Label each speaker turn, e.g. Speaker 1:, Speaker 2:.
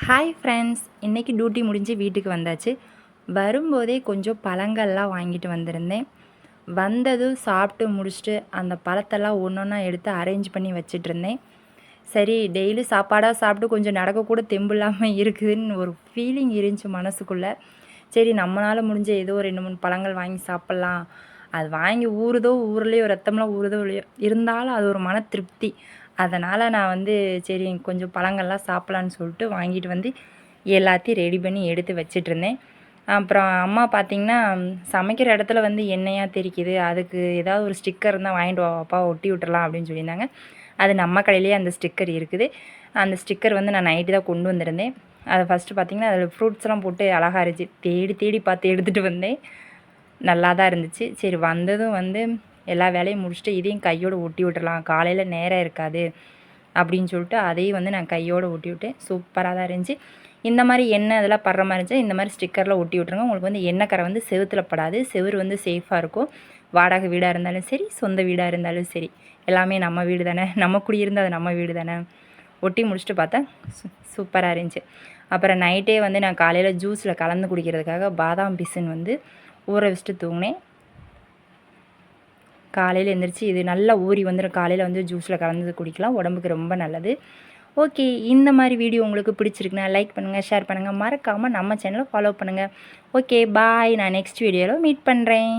Speaker 1: Hi friends, இன்றைக்கி duty முடிஞ்சு வீட்டுக்கு வந்தாச்சு. வரும்போதே கொஞ்சம் பழங்கள்லாம் வாங்கிட்டு வந்திருந்தேன். வந்ததும் சாப்பிட்டு முடிச்சுட்டு அந்த பழத்தெல்லாம் ஒன்று ஒன்றா எடுத்து அரேஞ்ச் பண்ணி வச்சிட்ருந்தேன். சரி, டெய்லி சாப்பாடாக சாப்பிட்டு கொஞ்சம் நடக்கக்கூட தெம்பு இல்லாமல் இருக்குதுன்னு ஒரு ஃபீலிங் இருந்துச்சு மனசுக்குள்ளே. சரி, நம்மளால் முடிஞ்ச ஏதோ 2-3 பழங்கள் வாங்கி சாப்பிட்லாம். அது வாங்கி ஊறுதோ ஊர்லேயோ ரத்தம்லாம் ஊறுதோ இல்லையோ இருந்தாலும் அது ஒரு மன திருப்தி. அதனால் நான் சரி கொஞ்சம் பழங்கள்லாம் சாப்பிட்லான்னு சொல்லிட்டு வாங்கிட்டு வந்து எல்லாத்தையும் ரெடி பண்ணி எடுத்து வச்சிட்ருந்தேன். அப்புறம் அம்மா பார்த்திங்கன்னா, சமைக்கிற இடத்துல எண்ணெயாக தெரிக்குது, அதுக்கு ஏதாவது ஒரு ஸ்டிக்கர் இருந்தால் வாங்கிட்டு வாப்பா ஒட்டி விட்டுறலாம் அப்படின்னு சொல்லியிருந்தாங்க. அது நம்ம கடையிலேயே அந்த ஸ்டிக்கர் இருக்குது. அந்த ஸ்டிக்கர் நான் நைட்டு தான் கொண்டு வந்திருந்தேன். அதை ஃபஸ்ட்டு பார்த்திங்கன்னா அதில் ஃப்ரூட்ஸ்லாம் போட்டு அழகாக இருந்துச்சு. தேடி தேடி பார்த்து எடுத்துகிட்டு வந்தேன். நல்லா தான் இருந்துச்சு. சரி, வந்ததும் எல்லா வேலையும் முடிச்சுட்டு இதையும் கையோடு ஒட்டி விட்டுறலாம், காலையில் நேரம் இருக்காது அப்படின்னு சொல்லிட்டு அதையும் நான் கையோடு ஒட்டி விட்டேன். சூப்பராக தான் இருந்துச்சு. இந்த மாதிரி எண்ணெய் அதெல்லாம் படுற மாதிரி இருந்துச்சு. இந்த மாதிரி ஸ்டிக்கரில் ஒட்டி விட்ருங்க. உங்களுக்கு எண்ணெய் கரை செவுத்தில் படாது. செவுரு சேஃபாக இருக்கும். வாடகை வீடாக இருந்தாலும் சரி, சொந்த வீடாக இருந்தாலும் சரி, எல்லாமே நம்ம வீடு தானே, நம்ம குடியிருந்தால் அது நம்ம வீடு தானே. ஒட்டி முடிச்சுட்டு பார்த்தா சூப்பராக இருந்துச்சு. அப்புறம் நைட்டே நான் காலையில் ஜூஸில் கலந்து குடிக்கிறதுக்காக பாதாம் பிசின் ஊற வச்சுட்டு தூங்கினேன். காலையில் எழுந்திரிச்சு இது நல்லா ஊறி வந்துடும். காலையில் ஜூஸில் கலந்து குடிக்கலாம், உடம்புக்கு ரொம்ப நல்லது. ஓகே, இந்த மாதிரி வீடியோ உங்களுக்கு பிடிச்சிருக்குன்னா லைக் பண்ணுங்கள், ஷேர் பண்ணுங்கள், மறக்காமல் நம்ம சேனலை ஃபாலோ பண்ணுங்கள். ஓகே, பாய். நான் நெக்ஸ்ட் வீடியோவில் மீட் பண்ணுறேன்.